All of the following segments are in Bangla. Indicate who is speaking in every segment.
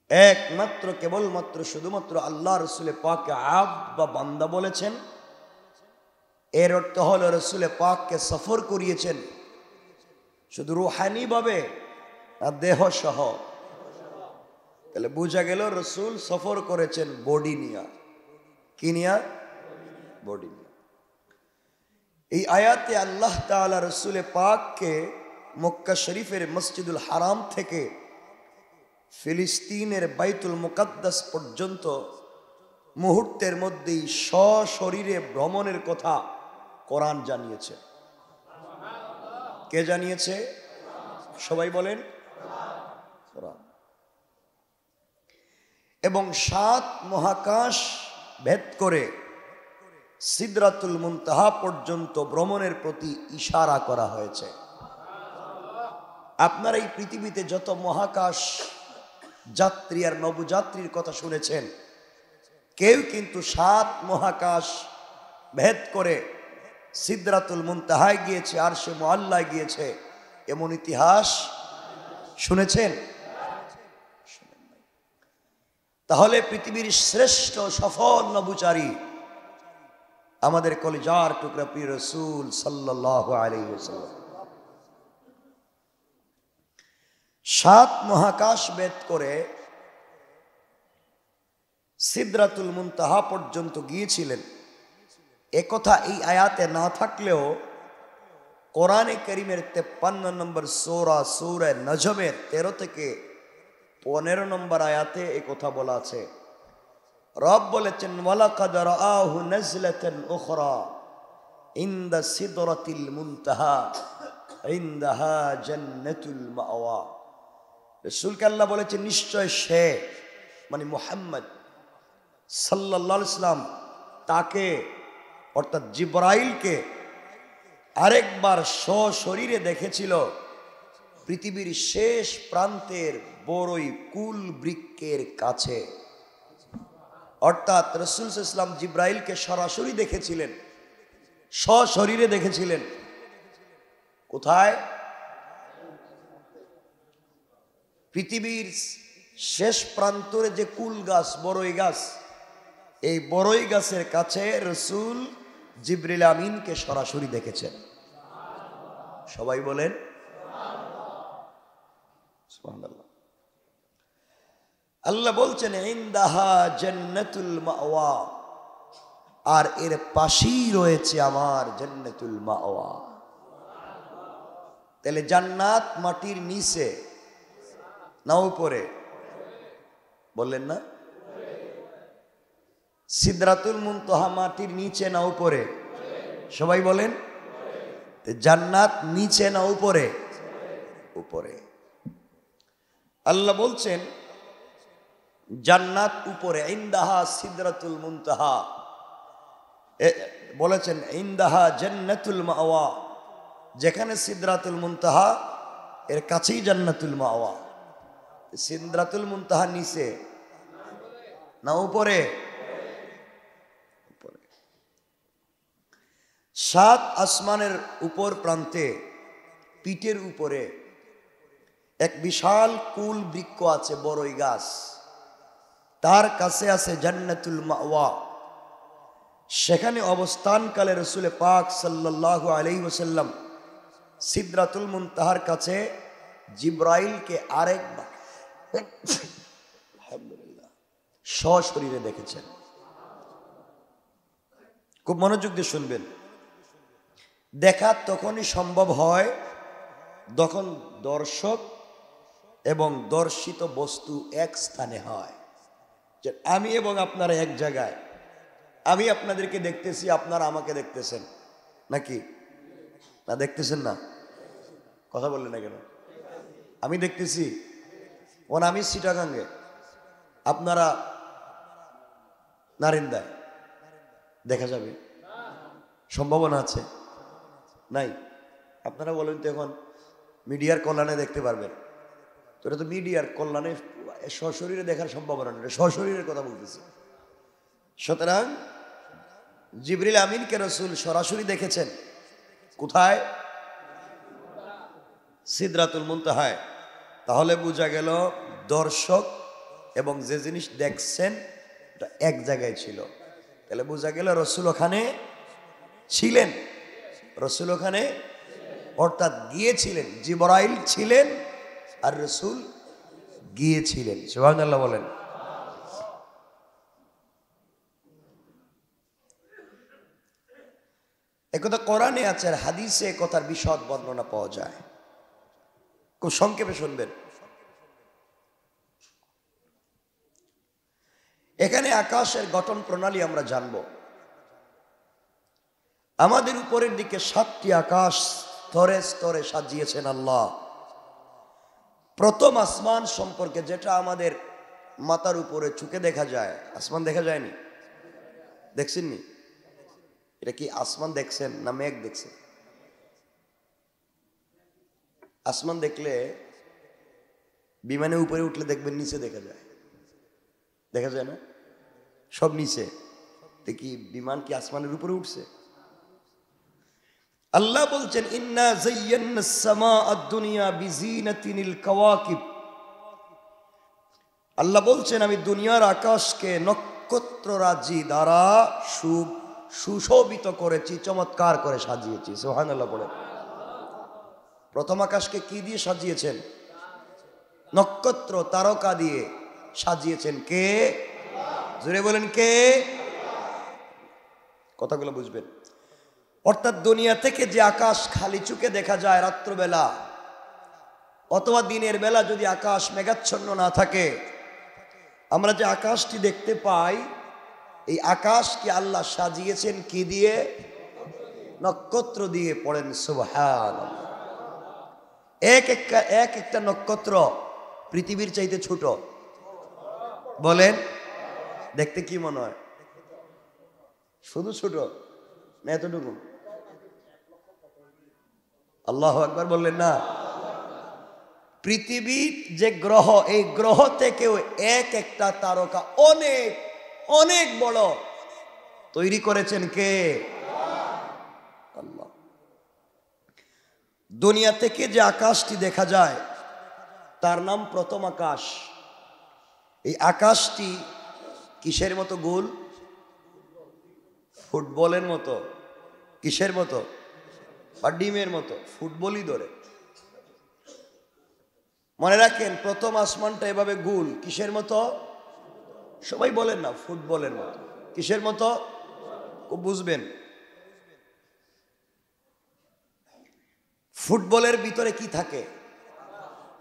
Speaker 1: একমাত্র কেবলমাত্র শুধুমাত্র আল্লাহ রসুলে পাককে আব্দ বা বান্দা বলেছেন। এর অর্থ হল রসুলে পাককে সফর করিয়েছেন শুধু রুহানি ভাবে আর দেহ সহ। তাহলে বোঝা গেল রসুল সফর করেছেন বডি নিয়া। কি নিয়া? বডি নিয়া। এই আয়াতে আল্লাহ তাআলা রসুলে পাককে মক্কা শরীফের মসজিদুল হারাম থেকে ফিলিস্তিনের বাইতুল মুকাদ্দাস পর্যন্ত মুহূর্তের মধ্যেই সশরীরে ভ্রমণের কথা কোরআন জানিয়েছে। কে জানিয়েছে? সবাই বলেন কোরআন। এবং 7 মহাকাশ ভেদ করে সিদরাতুল মুনতাহা পর্যন্ত ভ্রমণের প্রতি ইশারা করা হয়েছে। আপনারা এই পৃথিবীতে যত মহাকাশ যাত্রী আর নবযাত্রীর কথা শুনেছেন, কেউ কিন্তু 7 মহাকাশ ভেদ করে সিদরাতুল মুনতাহায় গিয়েছে, আরশে মুআল্লায় গিয়েছে, এমন ইতিহাস শুনেছেন? তাহলে পৃথিবীর শ্রেষ্ঠ সফল নবুচারী আমাদের কলিজার টুকরা প্রিয় রাসূল সাল্লাল্লাহু আলাইহি ওয়াসাল্লাম 7 মহাকাশ ভেদ করে সিদরাতুল মুনতাহা পর্যন্ত গিয়েছিলেন। একথা এই আয়াতে না থাকলেও কোরআনে কারীমের 53 নম্বর সূরা নজমের 13 থেকে 15 নম্বর আয়াতে এই কথা বলা আছে। রব বলেছেন, ওয়ালাকাদ রাআহু নাজলাতান উখরা ইনদা সিদরাতিল মুনতাহা ইনদাহা জান্নাতুল মাওয়া। রাসূলকে আল্লাহ বলেছেন, নিশ্চয় সে মানে মুহাম্মদ সাল্লাল্লাহু আলাইহি সাল্লাম তাকে অর্থাৎ জিবরাইলকে আরেকবার সশরীরে দেখেছিল পৃথিবীর শেষ প্রান্তের বড়ই কুল বৃক্ষের কাছে। অর্থাৎ রাসূল সাল্লাল্লাহু আলাইহি ওয়াসাল্লাম জিবরাইলকে সরাসরি দেখেছিলেন, সশরীরে দেখেছিলেন। কোথায়? পৃথিবীর শেষ প্রান্তরে যে কুল গাছ, বড়ই গাছ, এই বড়ই গাছের কাছে রাসূল জিবরিল আমিনকে সরাসরি দেখেছেন। সবাই বলেন সুবহানাল্লাহ। আল্লাহ বলছেন, ইনদাহা জান্নাতুল মাওয়া, আর এর পাশেই রয়েছে আমার জান্নাতুল মাওয়া। তাহলে জান্নাত মাটির নিচে না উপরে? বললেন না? সিদরাতুল মুনতাহা মাটির নিচে না উপরে? সবাই বলেন। জান্নাত নিচে না উপরে? উপরে। আল্লাহ বলছেন জান্নাত উপরে। ইনদাহা সিদরাতুল মুনতাহা, বলেছেন ইনদাহা জান্নাতুল মাওয়া, যেখানে সিদরাতুল মুনতাহা এর কাছেই জান্নাতুল মাওয়া। সিদরাতুল মুনতাহা নিচে না উপরে? উপরে। 7 আসমানের উপর প্রান্তে পিঠের উপরে এক বিশাল কুল বৃক্ষ আছে, বড়ই গাছ, তার কাছে আছে জান্নাতুল মাওয়া। সেখানে অবস্থানকালে রাসূল পাক সাল্লাল্লাহু আলাইহি ওয়াসাল্লাম সিদরাতুল মুনতাহার কাছে জিবরাইলকে আরেকবার আলহামদুলিল্লাহ সশরীরে দেখেছেন। খুব মনোযোগ দিয়ে শুনবেন। দেখা তখনই সম্ভব হয় যখন দর্শক এবং দর্শিত বস্তু এক স্থানে হয়। যে আমি এবং আপনারা এক জায়গায়, আমি আপনাদেরকে দেখতেছি, আপনারা আমাকে দেখতেছেন, নাকি না? দেখতেছেন না? কথা বললেন না কেন? আমি দেখতেছি, আমি চিটাগাঙ্গে, আপনারা নারিন্দায়। দেখা যাবে? সম্ভাবনা আছে? নাই? আপনারা বলেন তো, এখন মিডিয়ার কল্যাণে দেখতে পারবেন তো? এটা তো মিডিয়ার কল্যাণে সশরীরে দেখার সম্ভাবনা নেই, সশরীরের কথা বলতেছি। সুতরাং জিবরিল আমিনকে রাসূল সরাসরি দেখেছেন। কোথায়? সিদরাতুল মুনতাহায়। তাহলে বোঝা গেল দর্শক এবং যে জিনিস দেখছেন এটা এক জায়গায় ছিল। তাহলে বোঝা গেল রসুল ওখানে ছিলেন, রসুল ওখানে অর্থাৎ গিয়েছিলেন, জিবরাইল ছিলেন আর রসুল গিয়েছিলেন। সুবহানাল্লাহ বলেন। একথা কোরআনে আছে আর হাদিসে কথার বিশদ বর্ণনা পাওয়া যায়। খুব সংক্ষেপে শুনবেন। এখানে আকাশের গঠন প্রণালী আমরা জানব। আমাদের উপরের দিকে 7টি আকাশ স্তরে স্তরে সাজিয়েছেন আল্লাহ। প্রথম আসমান সম্পর্কে, যেটা আমাদের মাথার উপরে চোখে দেখা যায়, আসমান দেখা যায়নি, দেখছেননি? এটা কি আসমান দেখছেন না মেঘ দেখছেন? আসমান দেখলে বিমানে উপরে উঠলে দেখবেন নিচে দেখা যায়, দেখা যায় না? সব নিচে। দেখি বিমান কি আসমানের উপরে উঠছে? আল্লাহ বলছেন ইন্না যায়্যানাস সামাআদ দুনিয়া বিজিনাতিনিল কাওয়াকিব। আল্লাহ বলছেন আমি দুনিয়ার আকাশকে নক্ষত্ররাজি দ্বারা সুশোভিত করেছি, চমৎকার করে সাজিয়েছি। সুবহানাল্লাহ বলেন। প্রথম আকাশকে কি দিয়ে সাজিয়েছেন? নক্ষত্র তারকা দিয়ে সাজিয়েছেন। কে? জোরে বলেন কে? কথাগুলো বুঝবেন। অর্থাৎ দুনিয়া থেকে যে আকাশ খালি চোখে দেখা যায় রাত্রবেলা অথবা দিনের বেলা, যদি আকাশ মেঘাচ্ছন্ন না থাকে, আমরা যে আকাশটি দেখতে পাই, এই আকাশকে আল্লাহ সাজিয়েছেন কি দিয়ে? নক্ষত্র দিয়ে। পড়েন সুবহানাল্লাহ। এক একটা নক্ষত্র পৃথিবীর চাইতে ছোট। বলেন, দেখতে কি মনে হয়? শুধু ছোট না এতটুকু? আল্লাহু আকবার বললেন না? পৃথিবীর যে গ্রহ, এই গ্রহ থেকেও এক একটা তারকা অনেক অনেক বড় তৈরি করেছেন কে? আল্লাহ। দুনিয়া থেকে যে আকাশটি দেখা যায় তার নাম প্রথম আকাশ। এই আকাশটি কিসের মতো গোল? ফুটবলের মতো। কিসের মতো? বা ডিমের মতো। ফুটবলই ধরে। মনে রাখেন, প্রথম আসমানটা এভাবে গোল। কিসের মতো? সবাই বলেন না, ফুটবলের মতো। কিসের মতো? খুব বুঝবেন। ফুটবলের ভিতরে কি থাকে?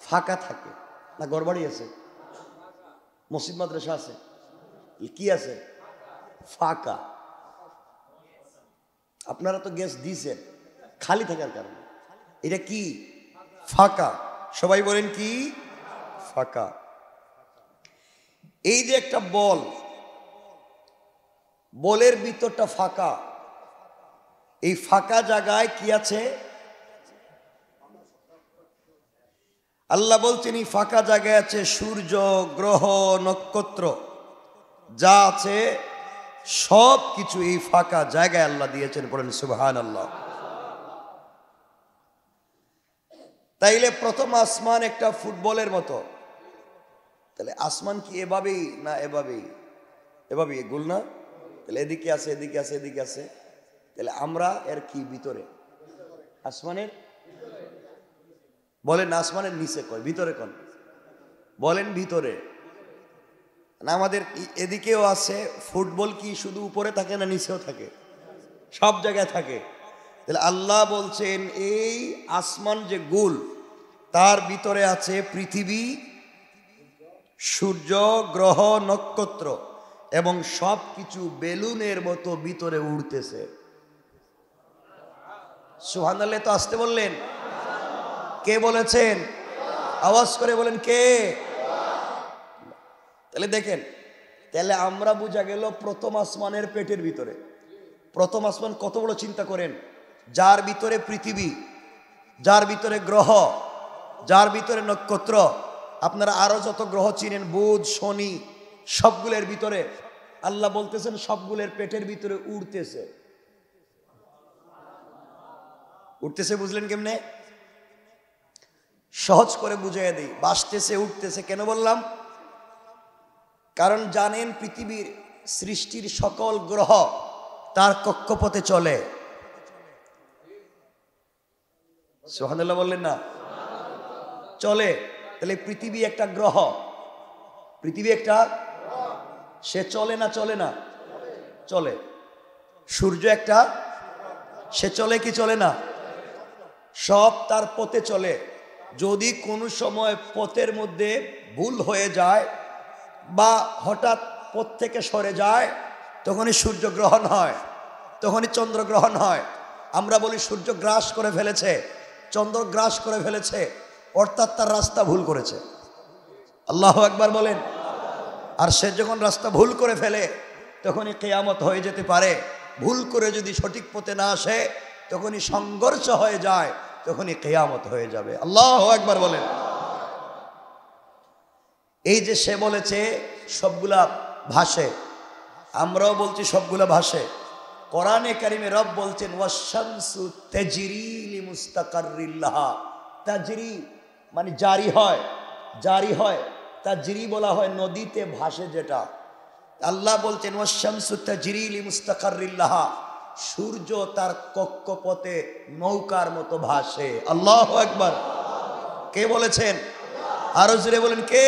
Speaker 1: ফাঁকা থাকে না? গড়বাড়ি আছে? মসজিদ মাদ্রাসা আছে? কি আছে? ফাঁকা। আপনারা তো গ্যাস দিয়েছেন খালি থাকার কারণে। এটা কি? ফাঁকা। সবাই বলেন কি? ফাঁকা। এই যে একটা বল, বলের ভিতরটা ফাঁকা। এই ফাঁকা জায়গায় কি আছে? আল্লাহ বলছেন এই ফাঁকা জায়গায় আছে সূর্য, গ্রহ, নক্ষত্র, যা আছে সব কিছু এই ফাঁকা জায়গায় আল্লাহ দিয়েছেন। পড়েন সুবহানাল্লাহ। তাইলে প্রথম আসমান একটা ফুটবলের মতো। তাহলে আসমান কি এভাবেই না এভাবেই? এভাবেই, গোল না? তাহলে এদিকে আছে, এদিকে আছে, এদিকে আছে। তাহলে আমরা এর কি ভিতরে? আসমানের? বলেন আসমানের নিচে কয়, ভিতরে কোন? বলেন ভিতরে না? আমাদের এদিকেও আছে। ফুটবল কি শুধু উপরে থাকে না নিচেও থাকে? সব জায়গায় থাকে। তাহলে আল্লাহ বলছেন এই আসমান যে গোল, তার ভিতরে আছে পৃথিবী, সূর্য, গ্রহ, নক্ষত্র এবং সব কিছু বেলুনের মতো ভিতরে উড়তেছে। সুবহানাল্লাহ। তো আসতে বললেন? কে বলেছেন? আওয়াজ করে বলেন কে? তাহলে দেখেন, তাহলে আমরা বোঝা গেল প্রথম আসমানের পেটের ভিতরে। প্রথম আসমান কত বড় চিন্তা করেন, যার ভিতরে পৃথিবী, যার ভিতরে গ্রহ, যার ভিতরে নক্ষত্র। আপনারা আরো যত গ্রহ চিনেন, বুধ, শনি, সবগুলোর ভিতরে আল্লাহ বলতেছেন সবগুলোর পেটের ভিতরে উড়তেছে। উঠতেছে বুঝলেন কেমনে? সহজ করে বুঝাইয়া দিই। বাসতেছে, উঠতেছে। কেন বললাম? কারণ জানেন পৃথিবীর সৃষ্টির সকল গ্রহ তার কক্ষপথে চলে। সুবহানাল্লাহ বললেন না? চলে। তাহলে পৃথিবী একটা গ্রহ, পৃথিবী একটা, সে চলে না চলে না? চলে। সূর্য একটা, সে চলে কি চলে না? সব তার পথে চলে। যদি কোনো সময় পথের মধ্যে ভুল হয়ে যায় বা হঠাৎ পথ থেকে সরে যায়, তখনই সূর্যগ্রহণ হয়, তখনই চন্দ্রগ্রহণ হয়। আমরা বলি সূর্য গ্রাস করে ফেলেছে, চন্দ্র গ্রাস করে ফেলেছে, অর্থাৎ তার রাস্তা ভুল করেছে। আল্লাহু আকবার বলেন। আর সে যখন রাস্তা ভুল করে ফেলে তখনই কিয়ামত হয়ে যেতে পারে। ভুল করে যদি সঠিক পথে না আসে তখনই সংঘর্ষ হয়ে যায়, তখনই কিয়ামত হয়ে যাবে। আল্লাহু আকবার বলেন। এই যে সে বলেছে সবগুলা ভাসে, আমরাও বলছি সবগুলা ভাসে। কোরআনে কারিমে রব বলছেন ওয়াশ-শামসু তাজরি লিমুস্তাকাররিল লাহা। তাজরি মানে জারি হয়, জারি হয়। তাজরি বলা হয় নদীতে ভাসে যেটা। আল্লাহ বলছেন ওয়াশ-শামসু তাজরি লিমুস্তাকাররিল লাহা, সূর্য তার কক্ষপথে নৌকার মতো ভাসে। আল্লাহু আকবার। কে বলেছেন? আরো জোরে বলেন কে?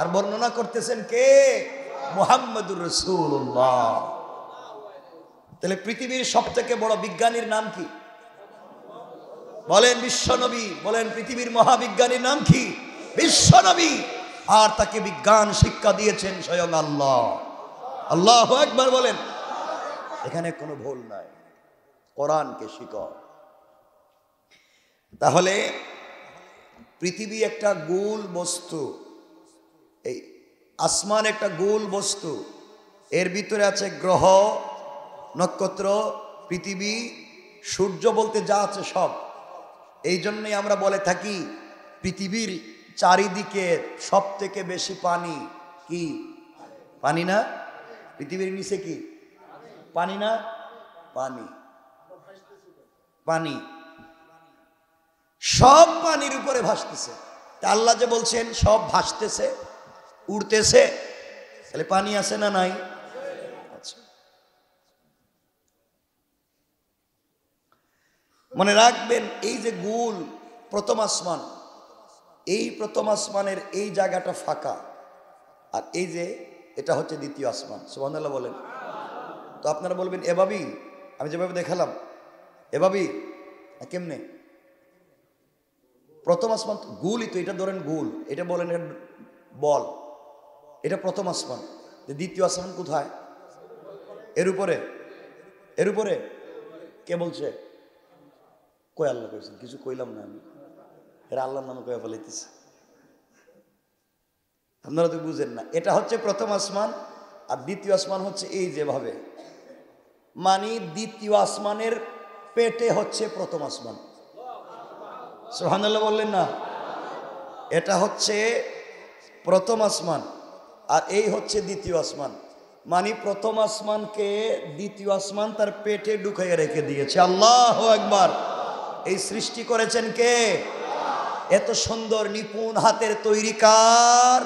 Speaker 1: আর বর্ণনা করতেছেন কে? মুহাম্মদুর রাসূলুল্লাহ। তাহলে পৃথিবীর সবথেকে বড় বিজ্ঞানীর নাম কি? বলেন বিশ্বনবী। বলেন পৃথিবীর মহাবিজ্ঞানীর নাম কি? বিশ্বনবী। আর তাকে বিজ্ঞান শিক্ষা দিয়েছেন স্বয়ং আল্লাহ। আল্লাহু আকবার বলেন। এখানে কোনো ভুল নাই, কোরআনকে শিখো। তাহলে পৃথিবী একটা গোল বস্তু, এই আসমান একটা গোল বস্তু, এর ভিতরে আছে গ্রহ, নক্ষত্র, পৃথিবী, সূর্য বলতে যা আছে সব। এই জন্যই আমরা বলে থাকি পৃথিবীর চারিদিকে সব থেকে বেশি পানি কি? পানি না? পৃথিবীর নিচে কি পানি না? পানি, পানি, সব পানির উপরে ভাসতেছে। তা আল্লাহ যে বলছেন সব ভাসতেছে, উড়তেছে, তাহলে পানি আছে না নাই? আচ্ছা, মনে রাখবেন এই যে গোল প্রথম আসমান, এই প্রথম আসমানের এই জায়গাটা ফাঁকা, আর এই যে এটা হচ্ছে দ্বিতীয় আসমান। সুবহানাল্লাহ বলেন। তো আপনারা বলবেন এভাবেই, আমি যেভাবে দেখালাম এভাবেই কেমনে? প্রথম আসমান গোলই তো, এটা ধরেন গোল, এটা বলেন বল, এটা প্রথম আসমান। দ্বিতীয় আসমান কোথায়? এর উপরে, এর উপরে। কে বলছে? কই আল্লাহ কইছেন? কিছু কইলাম না আমি, এরা আল্লাহর নামে কয়ে ফেলাইতেছে। আপনারা তো বুঝেন না। এটা হচ্ছে প্রথম আসমান, আর দ্বিতীয় আসমান হচ্ছে এই যেভাবে, মানে দ্বিতীয় আসমানের পেটে হচ্ছে প্রথম আসমান। সুবহানাল্লাহ বললেন না? এটা হচ্ছে প্রথম আসমান, আর এই হচ্ছে দ্বিতীয় আসমান। মানে প্রথম আসমানকে দ্বিতীয় আসমান তার পেটে ঢুকাইয়ে রেখে দিয়েছে। আল্লাহু আকবার। এই সৃষ্টি করেছেন কে? এত সুন্দর নিপুণ হাতের তৈরি কার?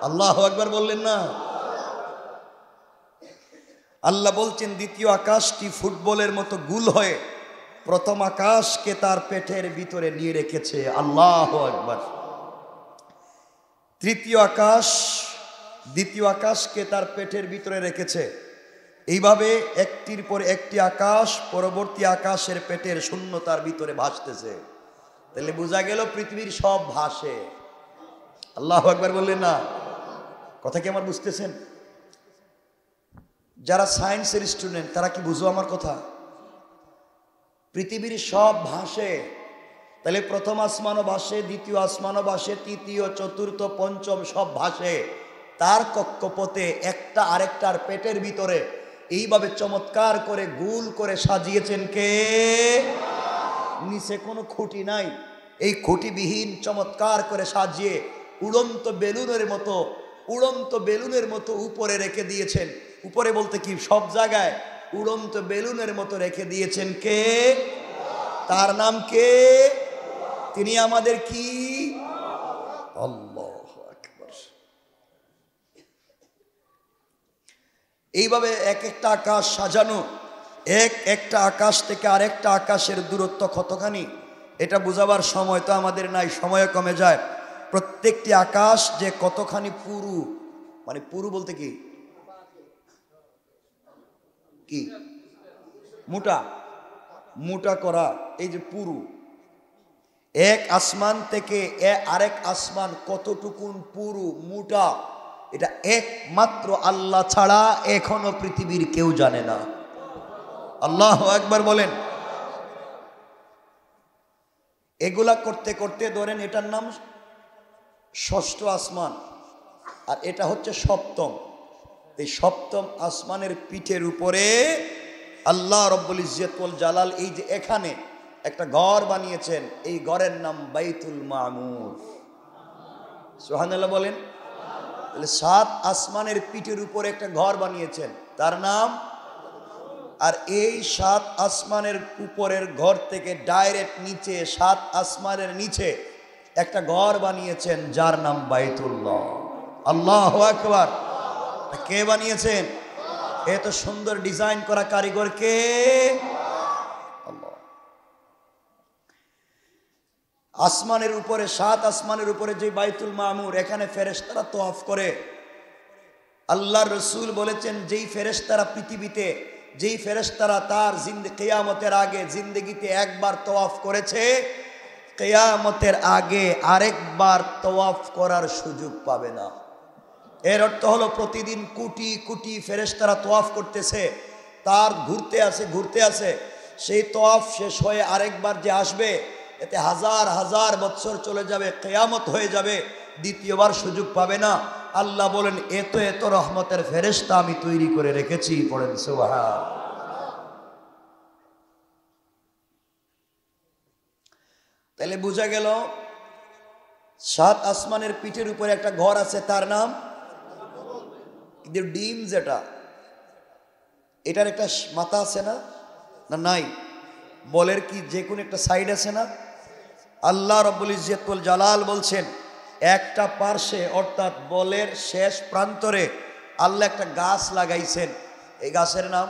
Speaker 1: আল্লাহু আকবার বললেন না? আল্লাহ বলছেন দ্বিতীয় আকাশটি ফুটবলের মতো গোল হয়ে প্রথম আকাশকে তার পেটের ভিতরে নিয়ে রেখেছে। আল্লাহু আকবার। তৃতীয় আকাশ দ্বিতীয় আকাশকে তার পেটের ভিতরে রেখেছে। এইভাবে একটির পর একটি আকাশ পরবর্তী আকাশের পেটের শূন্যতার ভিতরে ভাসতেছে। তাহলে বোঝা গেল পৃথিবীর সব ভাসে। আল্লাহু আকবার বললেন না? কথা কি আমার বুঝতেছেন? যারা সায়েন্সের স্টুডেন্ট তারা কি বুঝো আমার কথা? পৃথিবীর সব ভাসে। তাহলে প্রথম আসমানও ভাসে, দ্বিতীয় আসমানও ভাসে, তৃতীয়, চতুর্থ, পঞ্চম সব ভাসে। তার কক্ষপথে একটা আরেকটার পেটের ভিতরে এইভাবে চমৎকার করে গোল করে সাজিয়েছেন কে? নিচে কোনো খুঁটি নাই, এই খুঁটিবিহীন চমৎকার করে সাজিয়ে উড়ন্ত বেলুনের মতো, উড়ন্ত বেলুনের মতো উপরে রেখে দিয়েছেন। উপরে বলতে কি সব জায়গায় উড়ন্ত বেলুনের মতো রেখে দিয়েছেন কে? তার নাম কে? তিনি আমাদের কি? আল্লাহু আকবার। এইভাবে এক একটা আকাশ সাজানো, এক একটা আকাশ থেকে আরেকটা আকাশের দূরত্ব কতখানি এটা বোঝাবার সময় তো আমাদের নাই, সময় কমে যায়। প্রত্যেকটি আকাশ যে কতখানি পুরু, মানে পুরু বলতে কি কি মোটা মোটা করা, এই যে পুরু, এক আসমান থেকে আরেক আসমান কতটুকুন পুরু মোটা, এটা একমাত্র আল্লাহ ছাড়া এখনো পৃথিবীর কেউ জানে না। আল্লাহু আকবার বলেন। এগুলা করতে করতে ধরেন এটার নাম ষষ্ঠ আসমান, আর এটা হচ্ছে সপ্তম। এই সপ্তম আসমানের পিঠের উপরে আল্লাহ রব্বুল ইজ্জত ওয়াল জালাল এই যে এখানে একটা ঘর বানিয়েছেন, এই ঘরের নাম বাইতুল মামুর। সুবহানাল্লাহ বলেন। তাহলে 7 আসমানের পিঠের উপরে একটা ঘর বানিয়েছেন, তার নাম। আর এই 7 আসমানের উপরের ঘর থেকে ডাইরেক্ট নিচে 7 আসমানের নিচে একটা ঘর বানিয়েছেন, যার নাম বাইতুল্লাহ। আল্লাহু আকবার। কে বানিয়েছেন? এত সুন্দর ডিজাইন করা কারিগর কে? আল্লাহ। আসমানের উপরে 7 আসমানের উপরে যে বাইতুল মামুর, এখানে ফেরেশতারা তওয়াফ করে। আল্লাহর রাসূল বলেছেন, যেই ফেরেশতারা পৃথিবীতে, যেই ফেরেশতারা তার কিয়ামতের আগে জিন্দেগিতে একবার তওয়াফ করেছে, কিয়ামতের আগে আরেকবার তওয়াফ করার সুযোগ পাবে না। এর অর্থ হলো প্রতিদিন কোটি কোটি ফেরেশতারা তওয়াফ করতেছে, তার ঘুরতে আছে, সেই তওয়াফ শেষ হয়ে আরেকবার যে আসবে, এতে হাজার হাজার বছর চলে যাবে, কিয়ামত হয়ে যাবে, দ্বিতীয়বার সুযোগ পাবে না। আল্লাহ বলেন, এত এত রহমতের ফেরেশতা আমি তৈরি করে রেখেছি। পড়েন সুবহান। তাহলে বোঝা গেল 7 আসমানের পিঠের উপরে একটা ঘর আছে, তার নাম ডিম। যেটা এটার একটা মাথা আছে না? না নাই। বলের কি যে কোনো একটা সাইড আছে না? আল্লাহ রব্বুল ইজ্জত ওয়াল জালাল বলছেন, একটা পার্শ্বে অর্থাৎ বলের শেষ প্রান্তরে আল্লাহ একটা গাছ লাগাইছেন। এই গাছের নাম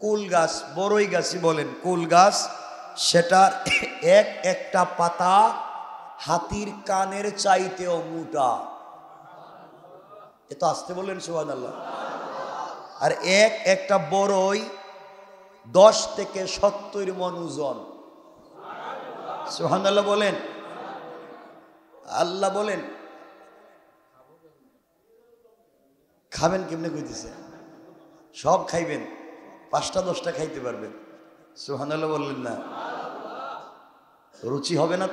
Speaker 1: কুল গাছ, বড়ই গাছই বলেন, কুল গাছ। সেটার এক একটা পাতা হাতির কানের চাইতেও মোটা। এত আসতে বললেন সুবহানাল্লাহ। আর এক একটা বড়ই 10 থেকে 70 মণ ওজন। সুবহানাল্লাহ বলেন। আল্লাহ বলেন, খাবেন কেমনে কইতেছে? সব খাইবেন, 5টা 10টা খাইতে পারবেন। সুবহানাল্লাহ বললেন না? রুচি হবে না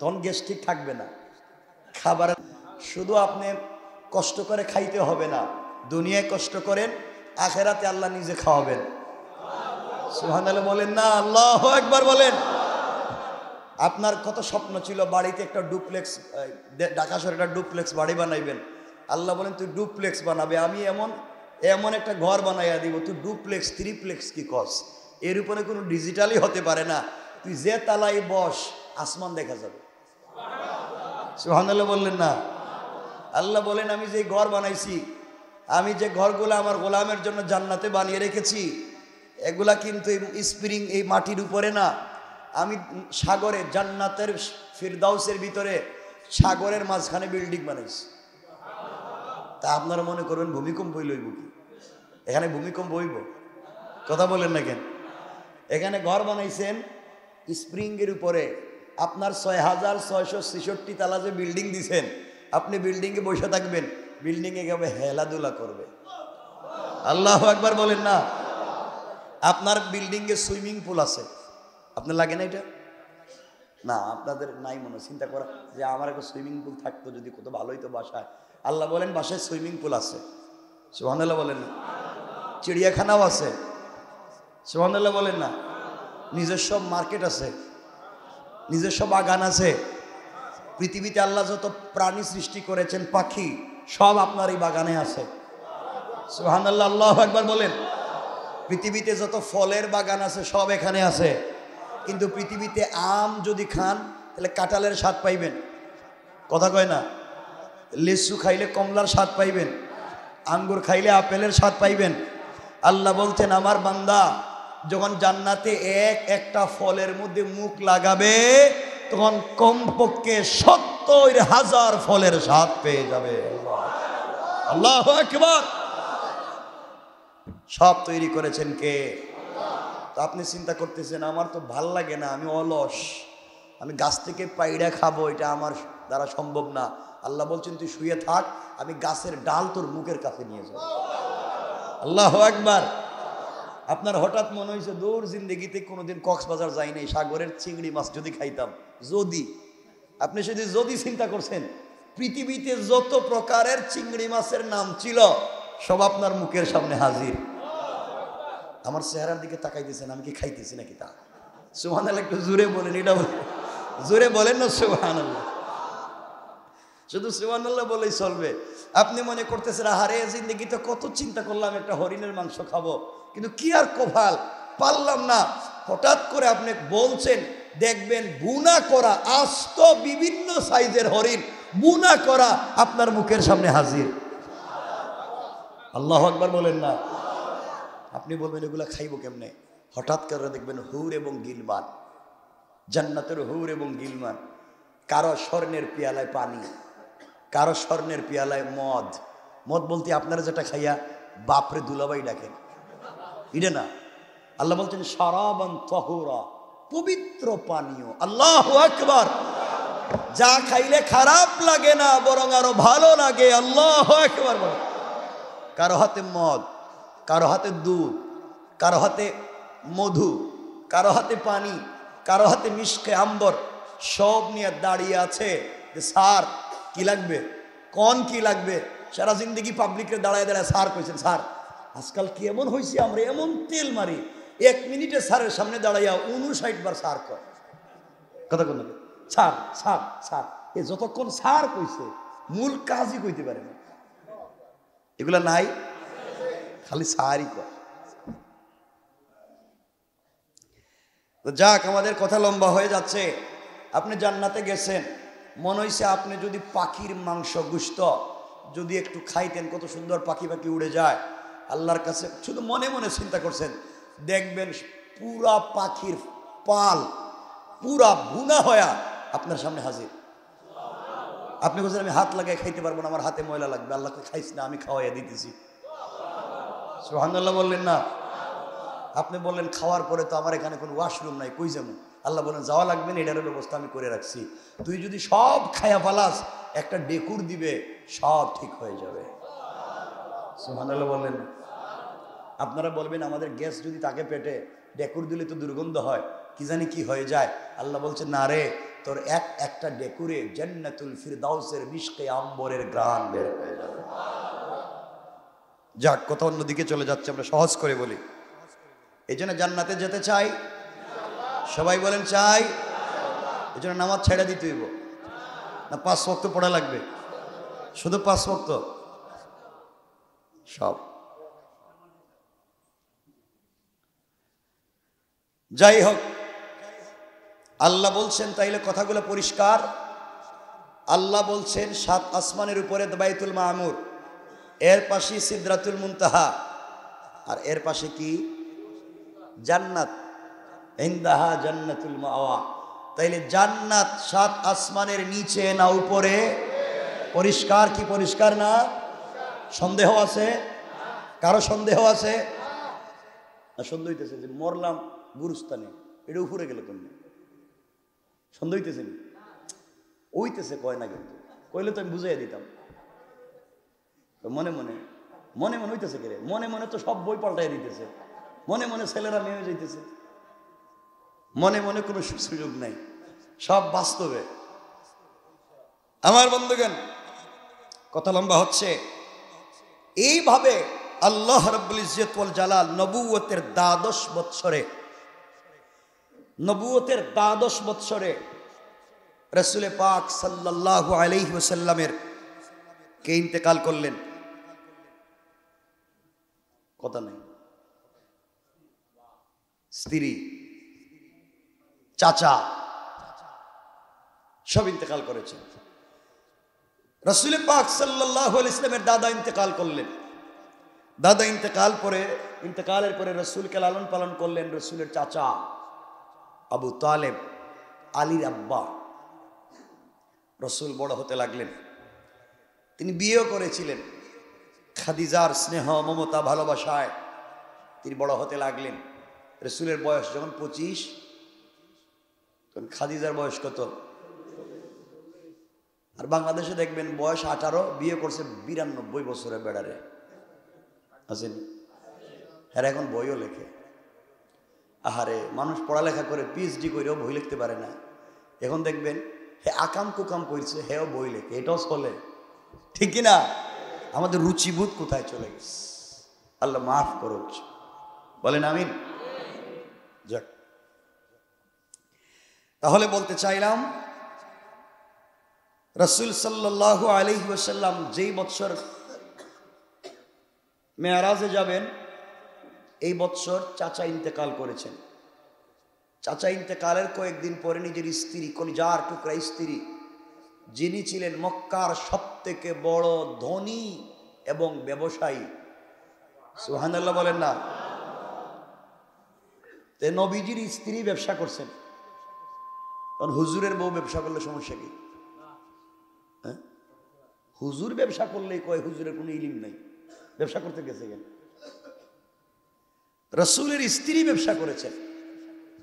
Speaker 1: তখন গ্যাস্ট্রিক থাকবে না। খাবার শুধু আপনি কষ্ট করে খাইতে হবে না, দুনিয়ায় কষ্ট করেন, আখেরাতে আল্লাহ নিজে খাওয়াবেন। সুবহানাল্লাহ বলেন না? আল্লাহু আকবার বলেন। আপনার কত স্বপ্ন ছিল বাড়িতে একটা ডুপ্লেক্স, ঢাকা শহরে একটা ডুপ্লেক্স বাড়ি বানাইবেন। আল্লাহ বলেন, তুই ডুপ্লেক্স বানাবে, আমি এমন একটা ঘর বানাইয়া দিব, তুই ডুপ্লেক্স থ্রিপ্লেক্স কি কস? এর উপরে কোনো ডিজিটালই হতে পারে না। তুই যে তালাই বস, আসমান দেখা যাবে। সুবহানাল্লাহ বললেন না? আল্লাহ বলেন, আমি যে ঘর বানাইছি, আমি যে ঘরগুলো আমার গোলামের জন্য জান্নাতে বানিয়ে রেখেছি, এগুলা কিন্তু স্প্রিং এই মাটির উপরে না, আমি সাগরে, জান্নাতের ফিরদাউসের ভিতরে সাগরের মাঝখানে বিল্ডিং বানাইছি। তা আপনারা মনে করবেন ভূমিকম্প হইব কি? এখানে ভূমিকম্প হইব? কথা বলেন না কেন? এখানে ঘর বানাইছেন স্প্রিংয়ের উপরে। আপনার 6666 তালা যে বিল্ডিং দিছেন, আপনি বিল্ডিংয়ে বসে থাকবেন, বিল্ডিংয়ে গেবে হেলাধুলা করবে। আল্লাহু আকবার বলেন না? আপনার বিল্ডিংয়ে সুইমিং পুল আছে, আপনার লাগে না এটা? না, আপনাদের নাই মনে। চিন্তা করা যে আমার একটা সুইমিং পুল থাকতো যদি, কত ভালোই তো বাসায়। আল্লাহ বলেন, বাসায় সুইমিং পুল আছে। সুবহানাল্লাহ বলেন না? চিড়িয়াখানাও আছে। সুবহানাল্লাহ বলেন না? নিজস্ব মার্কেট আছে, নিজস্ব বাগান আছে। পৃথিবীতে আল্লাহ যত প্রাণী সৃষ্টি করেছেন, পাখি, সব আপনার এই বাগানে আছে। সুবহানাল্লাহ, আল্লাহু আকবার বলেন। পৃথিবীতে যত ফলের বাগান আছে, সব এখানে আছে। কিন্তু পৃথিবীতে আম যদি খান, তাহলে কাঁঠালের স্বাদ পাইবেন, কথা কয় না? লিচু খাইলে কমলার স্বাদ পাইবেন, আঙ্গুর খাইলে আপেলের স্বাদ পাইবেন? আল্লাহ বলছেন আমার বান্দা যখন জান্নাতে একটা ফলের মধ্যে মুখ লাগাবে তখন কমপক্ষে ৭০,০০০ ফলের স্বাদ পেয়ে যাবে। আল্লাহু আকবার। সব তৈরি করেছেন কে? তো আপনি চিন্তা করতেছেন আমার তো ভাল লাগে না, আমি অলস, আমি গাছ থেকে পাইড়া খাবো, এটা আমার দ্বারা সম্ভব না। আল্লাহ বলছেন তুই শুয়ে থাক, আমি গাছের ডাল তোর মুখের কাছে নিয়ে যাব। আল্লাহু আকবার। আপনার হঠাৎ মনে হয়েছে দূর জিন্দেগিতে কোনোদিন কক্সবাজার যাই নাই, সাগরের চিংড়ি মাছ যদি খাইতাম। যদি আপনি যদি চিন্তা করছেন পৃথিবীতে যত প্রকারের চিংড়ি মাছের নাম ছিল সব আপনার মুখের সামনে হাজির। আমার চেহারার দিকে তাকাইতেছেন, আমি কি খাইতেছি নাকি? তা সুবহানাল্লাহ একটু জোরে বলেন, এটা জোরে বলেন না সুবহানাল্লাহ। শুধু সুবহানাল্লাহ বলেই চলবে। আপনি মনে করতেছেন আহারে জিন্দেগিতে কত চিন্তা করলাম একটা হরিণের মাংস খাবো, কিন্তু কি আর কপাল, পারলাম না। হঠাৎ করে আপনি বলছেন, দেখবেন বুনা করা আস্ত বিভিন্ন সাইজের হরিণ বুনা করা আপনার মুখের সামনে হাজির। আল্লাহু আকবার বলেন না। আপনি বলবেন এগুলা খাইবো কেমনে? হঠাৎ করে দেখবেন হুর এবং গিলমান, জান্নাতের হুর এবং গিলমান, কারো স্বর্ণের পিয়ালায় পানি, কারো স্বর্ণের পিয়ালায় মদ। মদ বলতে আপনারা যেটা খাইয়া বাপরে দুলাভাই ডাকেন, এটা না। আল্লাহ বলছেন শারাবান তাহুরা, পবিত্র পানীয়। আল্লাহু আকবার। যা খাইলে খারাপ লাগে না, বরং আরো ভালো লাগে। আল্লাহু আকবার। কারো হাতে মদ, কারো হাতে দুধ, কারো হাতে মধু, কারো হাতে পানি, কারো হাতে মিশকে আম্বর, সব নিয়ে দাঁড়িয়ে আছে যে স্যার কি লাগবে, কোন কি লাগবে। সারা জিন্দগি পাবলিকের দাঁড়ায় দাঁড়ায় স্যার কইছেন, স্যার আজকাল কি এমন হয়েছে আমরা এমন তেল মারি 1 মিনিটে স্যারের সামনে দাঁড়াইয়া 59 বার স্যার কয়। কথা কোন স্যার স্যার স্যার, এ যতক্ষণ স্যার কইছে মূল কাজই কইতে পারে না। এগুলা নাই, খালি স্যারই কয়। তো যাক, আমাদের কথা লম্বা হয়ে যাচ্ছে। আপনি জান্নাতে গেছেন, মনে হয়েছে আপনি যদি পাখির মাংস গুস্ত যদি একটু খাইতেন, কত সুন্দর পাখি পাখি উড়ে যায়। আল্লাহর কাছে শুধু মনে মনে চিন্তা করছেন, দেখবেন পুরা পাখির পাল পুরা ভুনা হয়া আপনার সামনে হাজির। আপনি বলছেন আমি হাত লাগাই খাইতে পারবো না, আমার হাতে ময়লা লাগবে। আল্লাহকে খাইস না, আমি খাওয়াইয়া দিতেছি। সুবহানাল্লাহ বললেন না? আপনি বললেন খাওয়ার পরে তো আমার এখানে কোনো ওয়াশরুম নাই, কই যাবো? আল্লাহ বলেন যাওয়া লাগবে না, এটার ব্যবস্থা আমি করে রাখছি। তুই যদি সব খায়া ফালাস, একটা ডেকুর দিবে, সব ঠিক হয়ে যাবে। সুবহানাল্লাহ বললেন। আপনারা বলবেন আমাদের গ্যাস যদি তাকে পেটে, ডেকুর দিলে তো দুর্গন্ধ হয়, কি জানি কি হয়ে যায়। আল্লাহ বলছে না রে, তোর একটা ডেকুরে জান্নাতুল ফিরদাউসের মিশকে আম্বরের ঘ্রাণ বের হয়ে যাবে। যাক, কথা অন্যদিকে চলে যাচ্ছে, আমরা সহজ করে বলি। এই জন্য জান্নাতে যেতে চাই, সবাই বলেন চাই। এই জন্য নামাজ ছেড়ে দিতে হইব না, 5 ওয়াক্ত পড়া লাগবে? শুধু 5 ওয়াক্ত? সব। যাই হোক, আল্লাহ বলছেন, তাইলে কথাগুলো পরিষ্কার। আল্লাহ বলছেন 7 আসমানের উপরে বাইতুল মামুর, এর পাশে সিদরাতুল মুনতাহা, আর এর পাশে কি? জান্নাত। ইনদাহা জান্নাতুল মাওয়া। তাইলে জান্নাত 7 আসমানের নিচে না উপরে? পরিষ্কার কি পরিষ্কার না? সন্দেহ আছে? কারো সন্দেহ আছে? না, সন্দেহ হইতেছে যে মরলাম গুরুস্থানে, এটা উপরে গেল কেমনে? সন্দেহ হইতেছে না? ওইতেছে কয় না, কিন্তু কইলে তো আমি বুঝাইয়া দিতাম। মনে মনে মনে মনে হইতেছে কে রে? মনে মনে তো সব বই পাল্টাই দিতেছে, মনে মনে ছেলেরা মেয়ে যাইতেছে, মনে মনে কোনো সুযোগ নাই, সব বাস্তবে। আমার বন্ধুগণ, কথা লম্বা হচ্ছে। এইভাবে আল্লাহ রাব্বুল ইজ্জত ওয়াল জালাল নবুয়তের 12 বৎসরে, নবুয়তের 12 বৎসরে রাসূল পাক সাল্লাল্লাহু আলাইহি ওয়াসাল্লামের কে ইন্তেকাল করলেন? কথা নাই। স্ত্রী, চাচা সব ইন্তেকাল করেছেন। রাসূল পাক সাল্লাল্লাহু আলাইহি ওয়াসাল্লামের দাদা ইন্তেকাল করলেন। দাদা ইন্তেকালের পরে রসুলকে লালন পালন করলেন রসুলের চাচা আবু তালেব, আলীর আব্বা। রসুল বড় হতে লাগলেন। তিনি বিয়েও করেছিলেন। খাদিজার স্নেহ, মমতা, ভালোবাসায় তিনি বড় হতে লাগলেন। রসুলের বয়স যখন 25, তখন খাদিজার বয়স কত? আর বাংলাদেশে দেখবেন বয়স 18, বিয়ে করছে 92 বছরের বেড়ারে আছেন। হ্যাঁ, এখন বইও লেখে। আহারে, মানুষ পড়ালেখা করে পিএইচডি করেও বই লিখতে পারে না। এখন দেখবেন হে আকাম কুকাম করছে, হেও বই লেখে। এটাও চলে, ঠিক কিনা? আমাদের রুচিবোধ কোথায় চলে গেছে? আল্লাহ মাফ করো, বলেন আমিন। যাক, তাহলে বলতে চাইলাম রাসূল সাল্লাল্লাহু আলাইহি ওয়াসাল্লাম যেই বছর মেরাজে যাবেন, এই বছর চাচা ইন্তেকাল করেছেন। চাচা ইন্তেকালের কয়েকদিন পরে নিজের স্ত্রী, কলিজার টুকরা স্ত্রী, যিনি ছিলেন মক্কার সবথেকে বড় ধনী এবং ব্যবসায়ী, সুবহানাল্লাহ বলেন না, তে নবীজির স্ত্রী ব্যবসা করছেন। কারণ হুজুরের বউ ব্যবসা করলে সমস্যা কি? হ্যাঁ, হুজুর ব্যবসা করলেই কয় হুজুরের কোনো ইলিম নাই, ব্যবসা করতে গেছে কেন? রসুলের স্ত্রী ব্যবসা করেছেন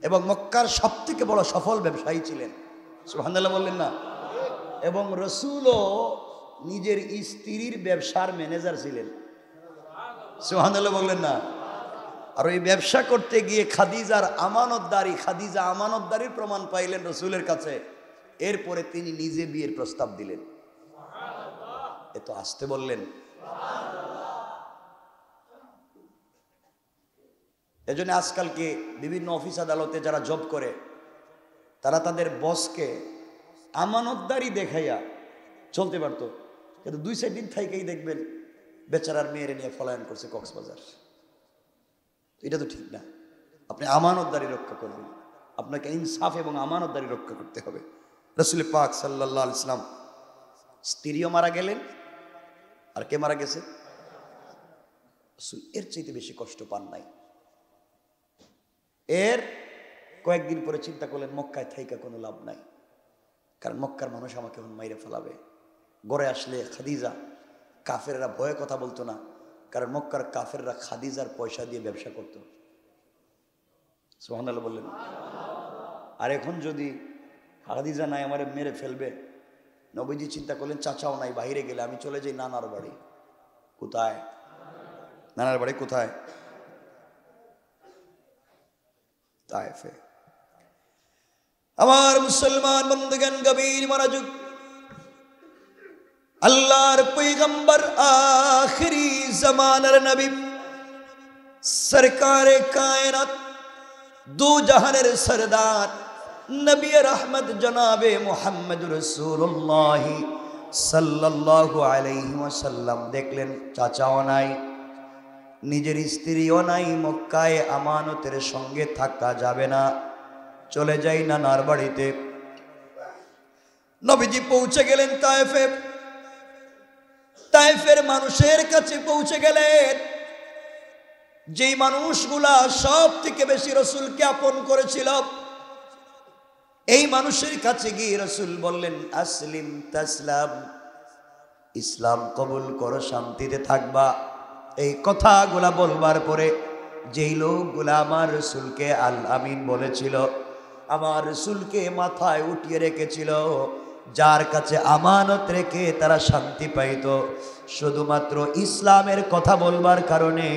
Speaker 1: এবং মক্কার সবথেকে বড় সফল ব্যবসায়ী ছিলেন, সুবহানাল্লাহ বললেন না। এবং রসুলও নিজের স্ত্রীর ব্যবসার ম্যানেজার ছিলেন, সুবহানাল্লাহ বললেন না। আর ওই ব্যবসা করতে গিয়ে খাদিজা আমানতদারির প্রমাণ পাইলেন রসুলের কাছে। এরপরে তিনি নিজে বিয়ের প্রস্তাব দিলেন। এত আসতে বললেন। এজন্য আজকালকে বিভিন্ন অফিস আদালতে যারা জব করে, তারা তাদের বসকে আমানতদারি দেখাইয়া চলতে পারতো, কিন্তু 2-4 দিন থাইকেই দেখবেন বেচারার মেয়েরে নিয়ে পলায়ন করছে কক্সবাজার। এটা তো ঠিক না। আপনি আমানতদারি রক্ষা করবেন, আপনাকে ইনসাফ এবং আমানতদারি রক্ষা করতে হবে। রাসূল পাক সাল্লাল্লাহু আলাইহি ওয়াসাল্লাম স্ত্রীও মারা গেলেন, আর কে মারা গেছে? রাসূল এর চাইতে বেশি কষ্ট পান নাই। এর কয়েকদিন পরে চিন্তা করলেন মক্কায় থাইকা কোনো লাভ নাই, কারণ মক্কার মানুষ আমাকে এখন মাইরে ফেলাবে। গড়ে আসলে খাদিজা, কাফেররা ভয়ে কথা বলতো না, কারণ মক্কার কাফেররা খাদিজার পয়সা দিয়ে ব্যবসা করত, সুবহানাল্লাহ বললেন। আর এখন যদি খাদিজা নাই আমারে মেরে ফেলবে, নবীজি চিন্তা করলেন চাচাও নাই, বাইরে গেলে আমি চলে যাই নানার বাড়ি। কোথায়? নানার বাড়ি কোথায়? তায়েফে। আমার মুসলমান বন্ধুগণ, গভীর মনোযোগ। আল্লাহর পয়গম্বর, আখিরি জামানার নবী, সরকারে কায়নাত, দু জাহানের সরদার, নবী রহমত জনাবে মুহাম্মদুর রাসূলুল্লাহ সাল্লাল্লাহু আলাইহি ওয়াসাল্লাম দেখলেন চাচাও নাই, নিজের স্ত্রীও নাই, মক্কায় আমানতের সঙ্গে থাকা যাবে না, চলে যাই নানার বাড়িতে। নবীজি পৌঁছে গেলেন তায়েফে। তায়েফের মানুষের কাছে পৌঁছে গেলেন, যেই মানুষগুলা সব থেকে বেশি রসুলকে আপন করেছিল। এই মানুষের কাছে গিয়ে রসুল বললেন আসলিম তাসলাম, ইসলাম কবুল করো, শান্তিতে থাকবা। এই কথাগুলা বলবার পরে যেই লোকগুলা আমার রসুলকে আল আমিন বলেছিল, আমার রসুলকে মাথায় উঠিয়ে রেখেছিল, যার কাছে আমানত রেখে তারা শান্তি পাইত, শুধুমাত্র ইসলামের কথা বলবার কারণে,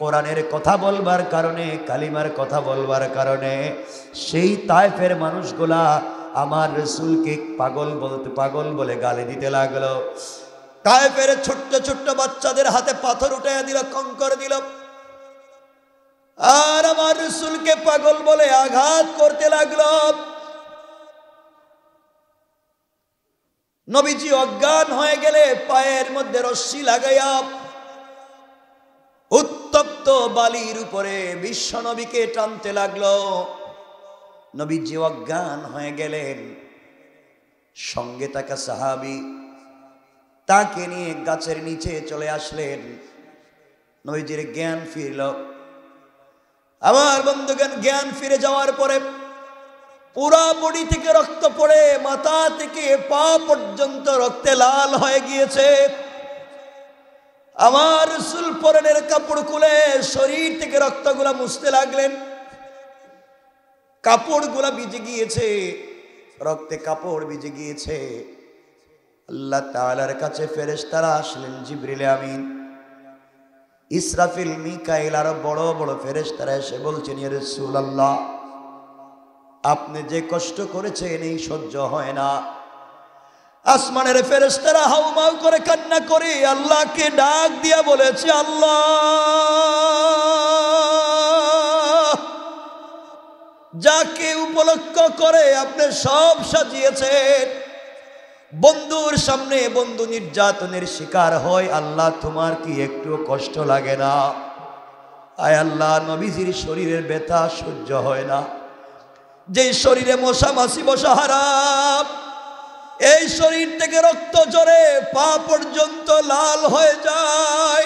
Speaker 1: কোরআনের কথা বলবার কারণে, কালিমার কথা বলবার কারণে সেই তায়েফের মানুষগুলা আমার রসুলকে পাগল বলে গালি দিতে লাগলো। তায়েফের ছোট্ট ছোট্ট বাচ্চাদের হাতে পাথর উঠাইয়া দিল, কঙ্কর দিল, আর আমার রসুলকে পাগল বলে আঘাত করতে লাগলো। নবীজি অজ্ঞান হয়ে গেলে পায়ের মধ্যে রশ্মি লাগাইয়া উত্তপ্ত বালির উপরে বিশ্ব নবীকে টানতে লাগলো। নবীজি অজ্ঞান হয়ে গেলেন। সঙ্গে থাকা সাহাবী তাকে নিয়ে গাছের নিচে চলে আসলেন। নবীজির জ্ঞান ফিরল। আমার বন্ধুগণ, জ্ঞান ফিরে যাওয়ার পরে পুরা বডি থেকে রক্ত পড়ে মাথা থেকে পা পর্যন্ত রক্তে লাল হয়ে গিয়েছে। আমার রাসূল পরনের কাপড় খুলে শরীর থেকে রক্তগুলা মুছতে লাগলেন। কাপড়গুলা ভিজে গিয়েছে, রক্তে কাপড় ভিজে গিয়েছে। আল্লাহ তাআলার কাছে ফেরেশতারা আসলেন, জিবরিল আমিন, ইসরাফিল, মিকাইল আর বড় বড় ফেরেশতারা এসে বলছেন, ইয়া রাসূলুল্লাহ, আপনি যে কষ্ট করেছেন এই সহ্য হয় না। আসমানের ফেরেশতারা হাউমাউ করে কান্না করে আল্লাহকে ডাক দিয়া বলেছে, আল্লাহ, যাকে উপলক্ষ করে আপনি সব সাজিয়েছেন, বন্ধুর সামনে বন্ধু নির্যাতনের শিকার হয়, আল্লাহ তোমার কি একটু কষ্ট লাগে না? আয় আল্লাহ, নবীজির শরীরের ব্যথা সহ্য হয় না। যে শরীরে মশা মাছি বসা হারাম, এই শরীর থেকে রক্ত ঝরে পা পর্যন্ত লাল হয়ে যায়।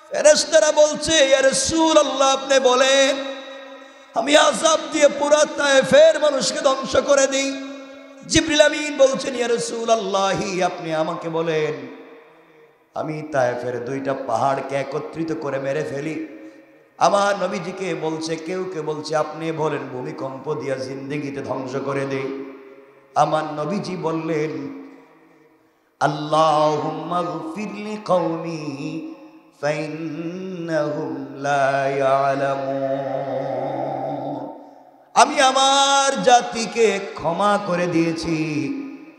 Speaker 1: ফেরেশতারা বলছে, ইয়া রাসূলুল্লাহ, আপনি বলেন আমি আযাব দিয়ে পুরা তায়েফের মানুষকে ধ্বংস করে দিই। জিবরিল আমিন বলছেন, ইয়া রাসূলুল্লাহ, আপনি আমাকে বলেন আমি তায়েফের দুইটা পাহাড়কে একত্রিত করে মেরে ফেলি। আমার নবীজিকে বলছে, কেউ কে বলছে আপনি বলেন ভূমিকম্প দিয়া জিন্দেগিতে ধ্বংস করে দেই। আমার নবীজি বললেন, আল্লাহুম্মা গফির লিকওমি ফাইন্নাহুম লা ইয়ালামুন, আমি আমার জাতিকে ক্ষমা করে দিয়েছি,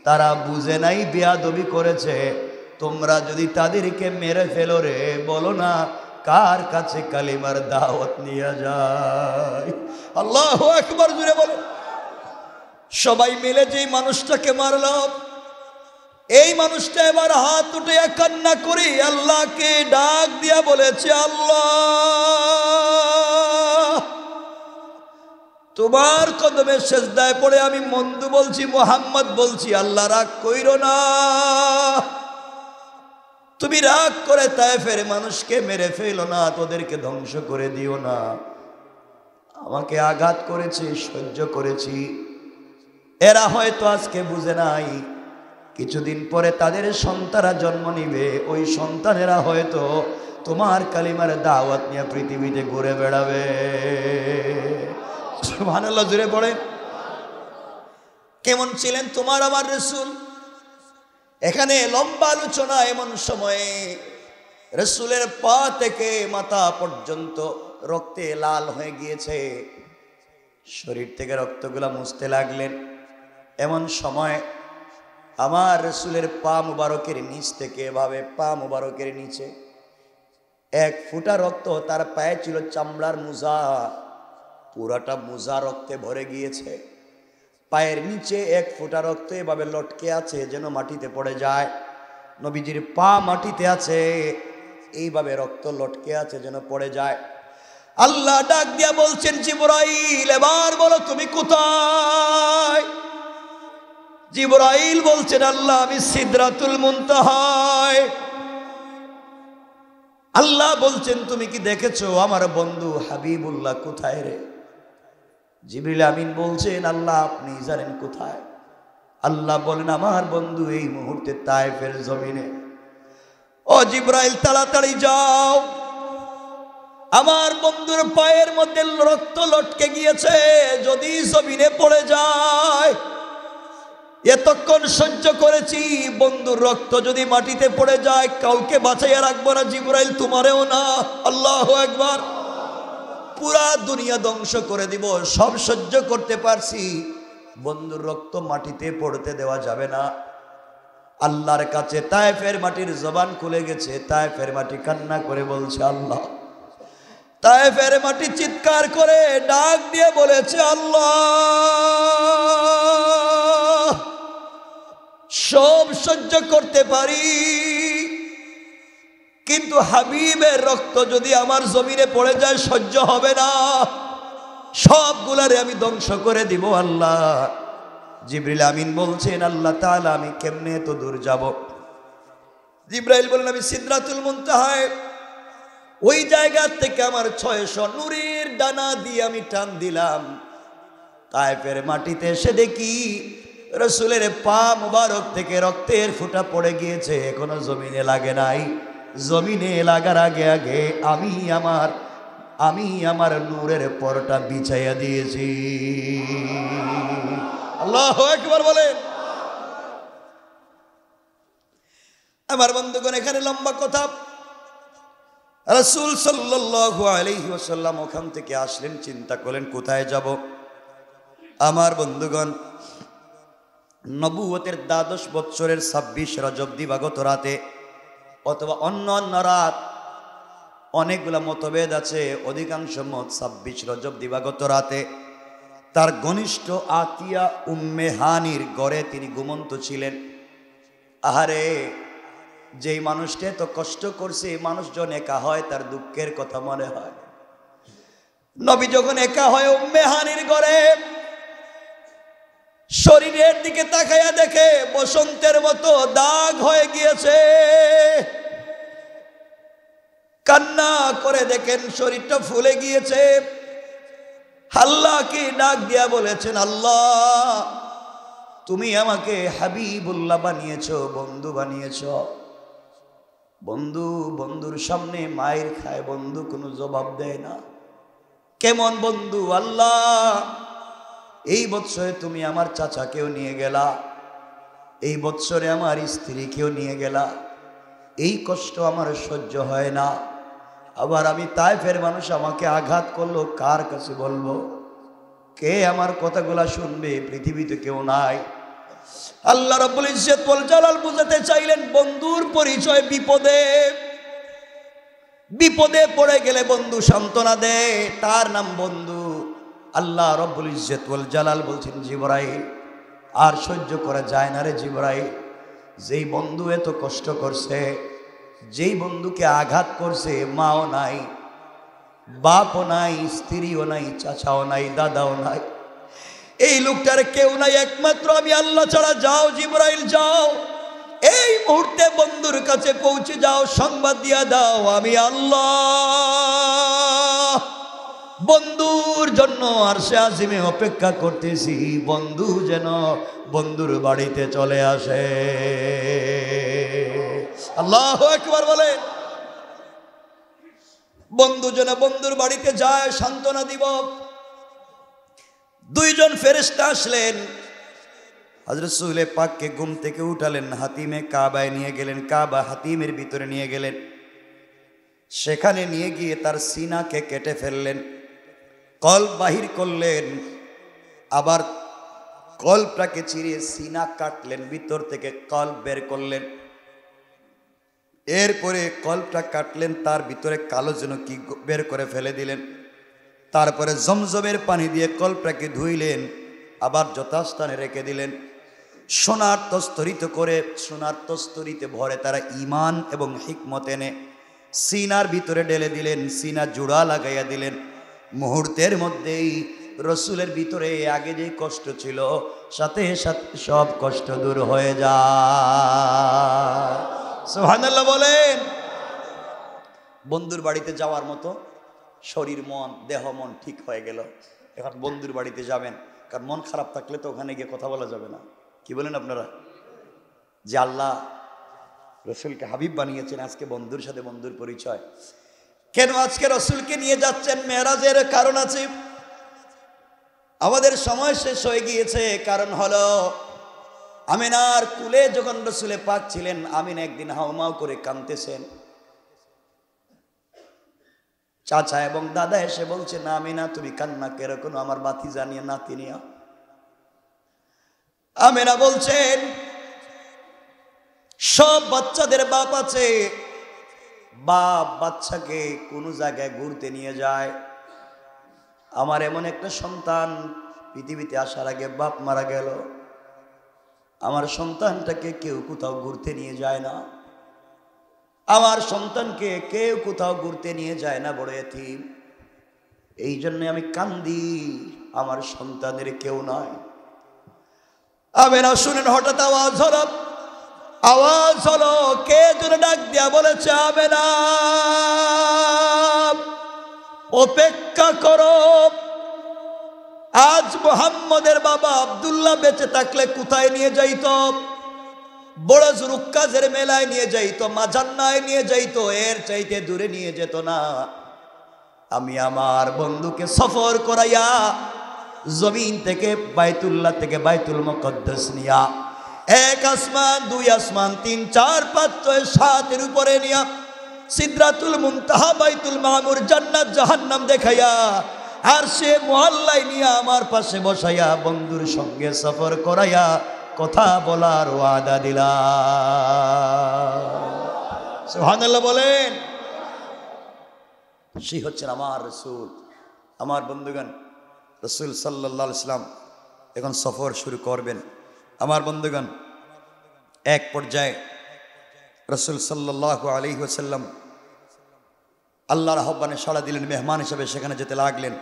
Speaker 1: তারা বুঝে নাই, বেয়াদবি করেছে। তোমরা যদি তাদেরকে মেরে ফেলো রে, বলো না কার কাছে কালিমার দাওয়াত নিয়ে যায়। আল্লাহু আকবার, জুড়ে বলো। সবাই মিলে যেই মানুষটাকে মারল, এই মানুষটা এবার হাত উঠে কান্না করে আল্লাহকে ডাক দিয়া বলেছে, আল্লাহ, তোমার কদমে সেজদায় পড়ে আমি মন্দ বলছি, মুহাম্মদ বলছি, আল্লাহ রাগ কইরো না, তুমি রাগ করে তায়েফের মানুষকে মেরে ফেলো না, তোদেরকে ধ্বংস করে দিও না। আমাকে আঘাত করেছে, সহ্য করেছি। এরা হয়তো আজকে বুঝে নাই, কিছুদিন পরে তাদের সন্তানরা জন্ম নিবে, ওই সন্তানেরা হয়তো তোমার কালিমার দাওয়াত নিয়ে পৃথিবীতে ঘুরে বেড়াবে। সুবহানাল্লাহ, জুড়ে পড়ে। কেমন ছিলেন তোমার আমার রাসূল? এখানে লম্বা আলোচনা। এমন সময়ে রাসূলের পা থেকে মাথা পর্যন্ত রক্তে লাল হয়ে গিয়েছে, শরীর থেকে রক্তগুলা মুছতে লাগলেন। এমন সময় আমার রাসূলের পা মুবারকের নিচ থেকে, এভাবে পা মুবারকের নিচে এক ফোঁটা রক্ত, তার পায়ে ছিল চামড়ার মোজা, পুরাটা মোজা রক্তে ভরে গিয়েছে। পায়ের নিচে এক ফোঁটা রক্ত এভাবে লটকে আছে, যেন মাটিতে পড়ে যায়। নবীজির পা মাটিতে আছে, এইভাবে রক্ত লটকে আছে, যেন পড়ে যায়। আল্লাহ ডাক দিয়া বলছেন, জিবরাইল, এবার বলো তুমি কোথায়? জিবরাইল বলছেন, আল্লাহ, আমি সিদরাতুল মুনতাহায়। আল্লাহ বলছেন, তুমি কি দেখেছো আমার বন্ধু হাবিবুল্লাহ কোথায় রে? জিবরিল আমিন বলছেন, আল্লাহ আপনি জানেন কোথায়। আল্লাহ বলেন, আমার বন্ধু এই মুহূর্তে তায়েফের জমিনে। ও জিবরাইল, তাড়াতাড়ি যাও, আমার বন্ধুর পায়ের মধ্যে রক্ত লটকে গিয়েছে, যদি জমিনে পড়ে যায়। এতক্ষণ সহ্য করেছি, বন্ধুর রক্ত যদি মাটিতে পড়ে যায়, কাউকে বাঁচাইয়া রাখবো না, জিবরাইল তোমারেও না। আল্লাহু আকবার। পুরা দুনিয়া ধ্বংস করে দিব, সব সহ্য করতে পারছি, বন্ধুর রক্ত মাটিতে পড়তে দেওয়া যাবে না। আল্লাহর কাছে তায়েফের মাটির জবান খুলে গেছে। তায়েফের মাটি কান্না করে বলছে, আল্লাহ। তায়েফের মাটি চিৎকার করে ডাক দিয়ে বলেছে, আল্লাহ, সব সহ্য করতে পারি, কিন্তু হাবিবের রক্ত যদি আমার জমিনে পড়ে যায় সহ্য হবে না, সবগুলারে আমি ধ্বংস করে দিব। আল্লাহ। জিবরিল আমিন বলছেন, আল্লাহ তাআলা, আমি কেমনে এত দূর যাব? জিবরাইল বলেন, আমি সিদরাতুল মুনতাহায় ওই জায়গা থেকে আমার 600 নূরের ডানা দিয়ে আমি টান দিলাম, তায়েফের মাটিতে এসে দেখি রাসূলের পা মুবারক থেকে রক্তের ফোঁটা পড়ে গিয়েছে, এখনো জমিনে লাগে নাই। জমিনে লাগার আগে আগে আমি আমার নূরের পরটা বিছাইয়া দিয়েছি। আল্লাহু আকবার বলেন। আমার বন্ধুগণ, এখানে লম্বা কথা। রাসূল সাল্লাল্লাহু আলাইহি ওয়াসাল্লাম ওখান থেকে আসলেন, চিন্তা করলেন কোথায় যাব। আমার বন্ধুগণ, নবুয়তের 12 বছরের 26 রজব দিবাগত রাতে অথবা অন্য অন্য রাত, অনেকগুলা মতভেদ আছে, অধিকাংশ মত 26 রজব দিবাগত রাতে তার ঘনিষ্ঠ আতিয়া উম্মে হানির ঘরে তিনি ঘুমন্ত ছিলেন। আহারে, যেই মানুষটা তো কষ্ট করছে, এই মানুষজন একা হয়, তার দুঃখের কথা মনে হয়। নবী যখন একা হয় উম্মে হানির ঘরে, শরীরের দিকে তাকাইয়া দেখে বসন্তের মতো দাগ হয়ে গিয়েছে। কান্না করে দেখেন শরীরটা ফুলে গিয়েছে। আল্লাহকে ডাক দিয়া বলেছেন, আল্লাহ তুমি আমাকে হাবিবুল্লাহ বানিয়েছো, বন্ধু বানিয়েছো। বন্ধুর সামনে মায়ের খায়, বন্ধু কোনো জবাব দেয় না। কেমন বন্ধু আল্লাহ, এই বৎসরে তুমি আমার চাচাকেও নিয়ে গেলা, এই বৎসরে আমার স্ত্রীকেও নিয়ে গেলা, এই কষ্ট আমার সহ্য হয় না। আবার আমি তায়েফের মানুষ আমাকে আঘাত করলো, কার কাছে বলবো? কে আমার কথাগুলা শুনবে? পৃথিবীতে কেউ নাই। আল্লাহ রাব্বুল ইজ্জত ওয়াল জালাল বুঝাতে চাইলেন, বন্ধুর পরিচয় বিপদে পড়ে গেলে বন্ধু সান্ত্বনা দেয়, তার নাম বন্ধু। আল্লাহ রাব্বুল ইজ্জত ওয়াল জালাল বলছেন, জিবরাইল আর সহ্য করা যায় না রে জিবরাইল, যেই বন্ধু এত কষ্ট করছে, যেই বন্ধুকে আঘাত করছে, মাও নাই, বাপও নাই, স্ত্রীও নাই, চাচাও নাই, দাদাও নাই, এই লোকটার কেউ নাই, একমাত্র আমি আল্লাহ ছাড়া। যাও জিবরাইল যাও, এই মুহূর্তে বন্ধুর কাছে পৌঁছে যাও, সংবাদ দিয়া দাও আমি আল্লাহ বন্ধুর জন্য আরশে আজিমে অপেক্ষা করতেছি, বন্ধু যেন বন্ধুর বাড়িতে চলে আসে। আল্লাহু আকবার বলেন। বন্ধু যেন বন্ধুর বাড়িতে যায়, সান্ত্বনা দিব। দুইজন ফেরেশতা আসলেন, হযরত রাসূলে পাককে ঘুম থেকে উঠালেন, হাতিমে কাবায় নিয়ে গেলেন, কাবা হাতিমের ভিতরে নিয়ে গেলেন। সেখানে নিয়ে গিয়ে তার সিনাকে কেটে ফেললেন, কল্ব বাহির করলেন, আবার কল্বটাকে চিরিয়ে সিনা কাটলেন, ভিতর থেকে কল্ব বের করলেন। এরপরে কল্বটা কাটলেন, তার ভিতরে কালো যেন কি বের করে ফেলে দিলেন। তারপরে জমজমের পানি দিয়ে কল্বটাকে ধুইলেন, আবার যথাস্থানে রেখে দিলেন। সোনার তস্তরিতে ভরে তারা ঈমান এবং হিকমত এনে সিনার ভিতরে ঢেলে দিলেন, সিনা জোড়া লাগাইয়া দিলেন। মুহূর্তের মধ্যেই রসুলের ভিতরে আগে যে কষ্ট ছিল, সাথে সাথে সব কষ্ট দূর হয়ে যায়। সুবহানাল্লাহ বলেন। বন্ধুর বাড়িতে যাওয়ার মতো শরীর, মন, দেহ মন ঠিক হয়ে গেল। এখন বন্ধুর বাড়িতে যাবেন, কারণ মন খারাপ থাকলে তো ওখানে গিয়ে কথা বলা যাবে না। কি বলেন আপনারা? যে আল্লাহ রসুলকে হাবিব বানিয়েছেন, আজকে বন্ধুর সাথে বন্ধুর পরিচয়। কেন আজকে রসুলকে নিয়ে যাচ্ছেন? মেরাজের কারণ আছে। আমাদের সময় শেষ হয়ে গিয়েছে। কারণ হলো, আমিনার কুলে যখন রসুলে পাক ছিলেন, আমিনা একদিন হাউমাউ করে কাঁদতেছেন। চাচা এবং দাদা এসে বলছে, না আমিনা তুমি কান্না কেরকম, আমার বাতি জানিয়ে নাতি নিয়া। আমিনা বলছেন, সব বাচ্চাদের বাপ আছে, বাপ বাচ্চাকে কোনো জায়গায় ঘুরতে নিয়ে যায়। আমার এমন একটা সন্তান পৃথিবীতে আসার আগে বাপ মারা গেল, আমার সন্তানটাকে কেউ কোথাও ঘুরতে নিয়ে যায় না, আমার সন্তানকে কেউ কোথাও ঘুরতে নিয়ে যায় না, বড় এতিম। এই জন্য আমি কান্দি, আমার সন্তানের কেউ নাই। আমিনা শুনেন, হঠাৎ আওয়াজ হলো, কে যেন ডাক দিয়া বলেছে, আমিনা। অপেক্ষা করো। আজ মুহাম্মদের বাবা আব্দুল্লাহ বেঁচে থাকলে কোথায় নিয়ে যাইতো? বড় জুরুক্কাজের মেলায় নিয়ে যাইতো, মাজান্নায় নিয়ে যাইতো, এর চাইতে দূরে নিয়ে যেত না। আমি আমার বন্ধুকে সফর করাইয়া জমিন থেকে বাইতুল্লাহ থেকে বাইতুল মুকদ্দাস নিয়া এক আসমান, দুই আসমান, 3, 4, 5, 6, 7 এর উপরে নিয়া সিদরাতুল মুনতাহা, বাইতুল মামুর, জান্নাত জাহান্নাম দেখাইয়া আর সে মুআল্লায় নিয়া আমার পাশে বসাইয়া বন্ধুর সঙ্গে সফর করাইয়া কথা বলার ওয়াদা দিলাম। সুবহানাল্লাহ বলেন। সেই হচ্ছেন আমার রাসূল। আমার বন্ধুগণ, রাসূল সাল্লাল্লাহু আলাইহি ওয়াসাল্লাম এখন সফর শুরু করবেন। আমার বন্ধুগণ, এক পর্যায়ে রাসূল সাল্লাল্লাহু আলাইহি ওয়াসাল্লাম আল্লাহর আহ্বানে সাড়া দিলেন, মেহমান হিসেবে সেখানে যেতে লাগলেন।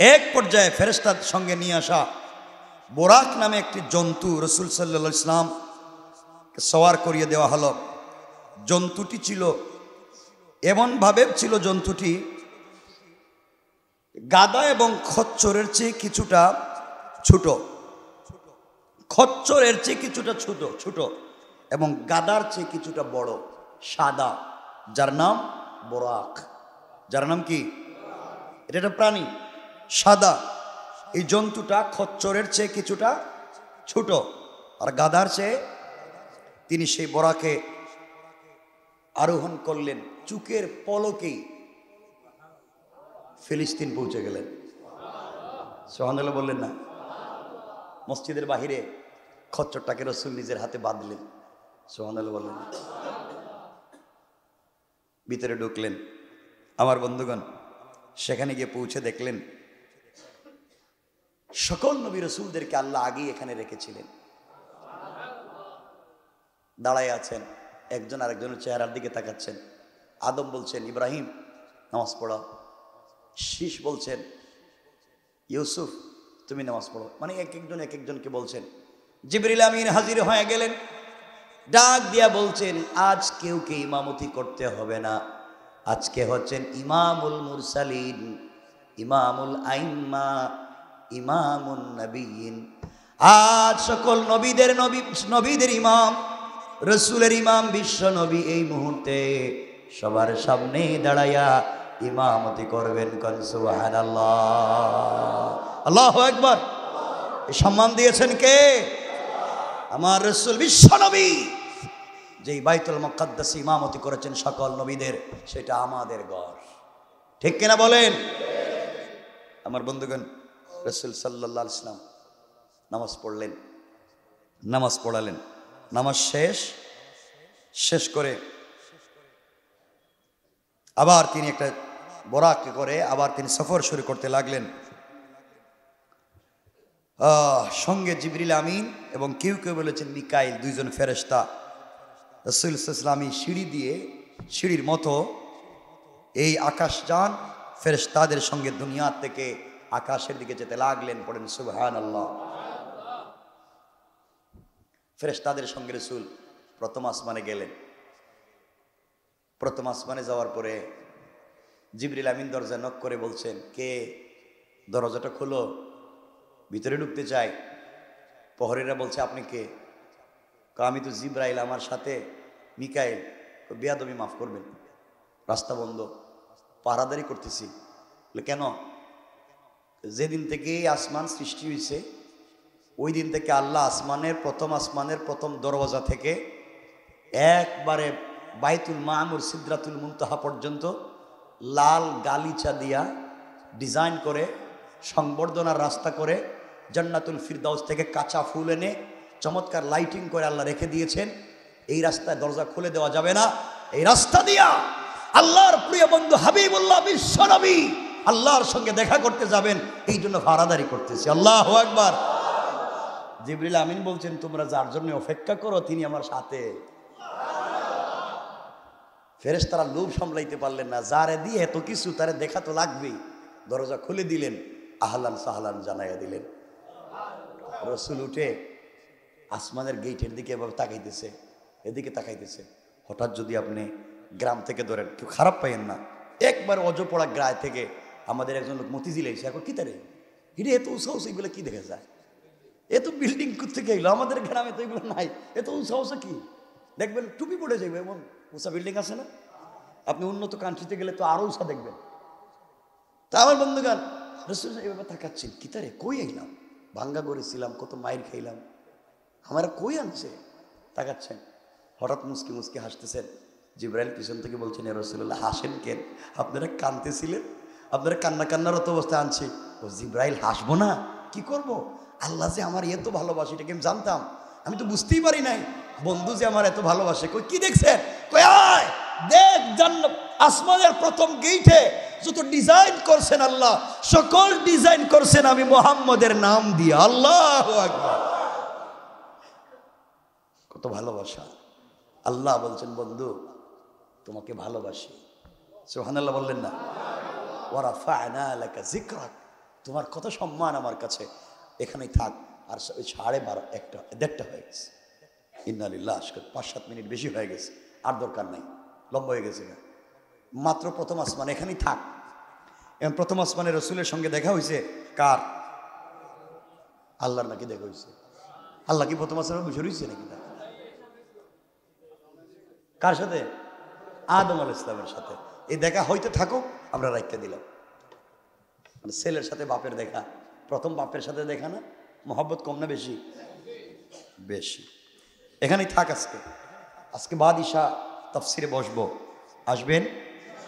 Speaker 1: এক পর্যায়ে ফেরেশতার সঙ্গে নিয়ে আসা বোরাক নামে একটি জন্তু রাসূল সাল্লাল্লাহু আলাইহি ওয়াসাল্লাম সওয়ার করিয়ে দেওয়া হলো। জন্তুটি ছিল এমনভাবে ছিল, জন্তুটি গাদা এবং খচ্চরের চেয়ে কিছুটা ছোট, খচ্চরের চেয়ে কিছুটা ছোট এবং গাদার চেয়ে কিছুটা বড়, সাদা, যার নাম বোরাক। যার নাম কি? এটা একটা প্রাণী, সাদা। এই জন্তুটা খচ্চরের চেয়ে কিছুটা ছোট আর গাদার চেয়ে। তিনি সেই বোরাকে আরোহণ করলেন, চুকের পলকেই ফিলিস্তিন পৌঁছে গেলেন। সুবহানাল্লাহ বললেন না? মসজিদের বাহিরে খচ্চরটাকে রাসূল নিজের হাতে বাঁধলেন। সুবহানাল্লাহ বললেন। ভিতরে ঢুকলেন। আমার বন্ধুগণ, সেখানে গিয়ে পৌঁছে দেখলেন সকল নবী রাসূলদেরকে আল্লাহ আগেই এখানে রেখেছিলেন। দাঁড়ায় আছেন, একজন আরেকজনের চেহারার দিকে তাকাচ্ছেন। আদম বলছেন, ইব্রাহিম নামাজ পড়ো। শীষ বলছেন, ইউসুফ তুমি নামাজ পড়ো। মানে এক একজনকে বলছেন। জিবরিল আমিন হাজির হয়ে গেলেন, ডাক দিয়া বলছেন, আজ কেউ ইমামতি করতে হবে না, আজকে হচ্ছেন ইমামুল মুরসালিন, ইমামুল আইম্মা, ইমামুন নবিয়িন। আজ সকল নবীদের ইমাম, রাসূলের ইমাম, বিশ্ব নবী এই মুহূর্তে সবার সামনে দাঁড়াইয়া ইমামতি করবেন। কোন সুবহানাল্লাহ, আল্লাহু আকবার। এই সম্মান দিয়েছেন কে? আমার রাসূল বিশ্ব নবী, যেই বাইতুল মুকদ্দাসে ইমামতি করেছেন সকল নবীদের, সেটা আমাদের ঘর। ঠিক কিনা বলেন? আমার বন্ধুগণ, রাসূল সাল্লাল্লাহু আলাইহি ওয়াসাল্লাম নামাজ পড়লেন, নামাজ পড়ালেন। নামাজ শেষ করে আবার তিনি একটা বোরাকে করে আবার তিনি সফর শুরু করতে লাগলেন। সঙ্গে জিবরিল আমিন এবং কেউ বলেছেন মিকাইল, দুইজন ফেরেশতা। রাসূল সাল্লাল্লাহু আলাইহি ওয়াসাল্লাম সিঁড়ি দিয়ে, সিঁড়ির মতো এই আকাশযান ফেরেশতাদের সঙ্গে দুনিয়া থেকে আকাশের দিকে যেতে লাগলেন। পড়েন সুবহানাল্লাহ। ফেরেশতাদের সঙ্গে রাসূল প্রথম আসমানে গেলেন। প্রথম আসমানে যাওয়ার পরে জিবরিল আমিন দরজা নক করে বলছেন, কে? দরজাটা খোলো, ভিতরে ঢুকতে চাই। প্রহরীরা বলছে, আপনি কে? আমি তো জিবরাইল, আমার সাথে মিকাইল। বেয়াদবি মাফ করবেন, রাস্তা বন্ধ, পাহারাদারি করতেছি। কেন? যেদিন থেকে আসমান সৃষ্টি হয়েছে ওই দিন থেকে আল্লাহ আসমানের প্রথম দরওয়াজা থেকে একবারে বাইতুল মামুর, সিদরাতুল মুনতাহা পর্যন্ত লাল গালিচা দিয়া ডিজাইন করে, সংবর্ধনার রাস্তা করে, জান্নাতুল ফিরদাউস থেকে কাঁচা ফুল এনে চমৎকার লাইটিং করে আল্লাহ রেখে দিয়েছেন। এই রাস্তায় দরজা খুলে দেওয়া যাবে না। এই রাস্তা দিয়া আল্লাহর প্রিয় বন্ধু হাবিবুল্লাহ বিশ্ব নবী আল্লাহর সঙ্গে দেখা করতে যাবেন, এই জন্য পাহারাদারি করতেছি। আল্লাহু আকবার। জিবরিল আমিন বলছেন, তোমরা যার জন্য অপেক্ষা করো তিনি আমার সাথে। ফেরেশতারা লোভ সামলাইতে পারলেন না, যারে দিয়ে এত কিছু তারে দেখা তো লাগবেই। দরজা খুলে দিলেন, আহলান সাহলান জানাইয়া দিলেন। রাসূল উঠে আসমানের গেটের দিকে এভাবে তাকাইতেছে, এদিকে তাকাইতেছে। হঠাৎ যদি আপনি গ্রাম থেকে ধরেন, কেউ খারাপ পাইয়েন না, একবার অজপড়া গ্রায় থেকে আমাদের একজন লোক মতিঝিল এসে এখন কি তারে হিরে এত উৎসাহ এগুলো কি দেখা যায়, এত বিল্ডিং থেকে এগুলো আমাদের গ্রামে তো এগুলো নাই, এত উৎসাহ কি দেখবেন টুপি পড়ে যাবে এমন উঁচা বিল্ডিং আছে না, আপনি উন্নত কান্ট্রিতে গেলে তো আরো উঁচা দেখবেন। তা আমার বন্ধুগান রসুল এভাবে তাকাচ্ছেন কি তারে কই আইলাম, ভাঙ্গা করেছিলাম, কত মায়ের খাইলাম, আমার কই আনছে, তাকাচ্ছেন। হঠাৎ মুসকি মুসকি হাসতেছেন। জিব্রাইল পিছন থেকে বলছেন এ রাসূলুল্লাহ হাসেন কেন, আপনারা কাঁদতেছিলেন, আপনারা কান্নারত অবস্থায় আনছি। ও জিব্রাইল হাসবো না কি করব, আল্লাহ যে আমার এত ভালোবাসে এটাকে আমি জানতাম, আমি তো বুঝতেই পারি নাই বন্ধু যে আমার এত ভালোবাসে। কই কি দেখছেন, কই আয় দেখ জান্নাত আসমানের প্রথম গেইটে যত ডিজাইন করছেন আল্লাহ, সকল ডিজাইন করছেন আমি মুহাম্মদের নাম দিয়ে। আল্লাহু আকবার, কত ভালোবাসা। আল্লাহ বলছেন বন্ধু তোমাকে ভালোবাসি, সুবহানাল্লাহ বললেন না, ওয়া রাফা'না লাকা যিকরাক, তোমার কত সম্মান আমার কাছে, এখানেই থাক। আর 12:30 1টা 1:30 হয়ে গেছে, ইন্না লিল্লাহ, 5-7 মিনিট বেশি হয়ে গেছে, আর দরকার নাই, লম্বা হয়ে গেছে না, মাত্র প্রথম আসমান, এখানেই থাক। এবং প্রথম আসমানে রসুলের সঙ্গে দেখা হয়েছে কার, আল্লাহর নাকি দেখা হয়েছে। আল্লাহ কি প্রথম আসমানে বসে রয়েছে নাকি, কার সাথে, আদম আলাইহিস সালামের সাথে। এই দেখা হইতে থাকুক, আমরা রাখতে দিলাম। মানে ছেলের সাথে বাপের দেখা, প্রথম বাপের সাথে দেখা না, মহব্বত কম না বেশি, বেশি। এখানেই থাক আজকে, আজকে বাদ ইশা তাফসিরে বসবো, আসবেন।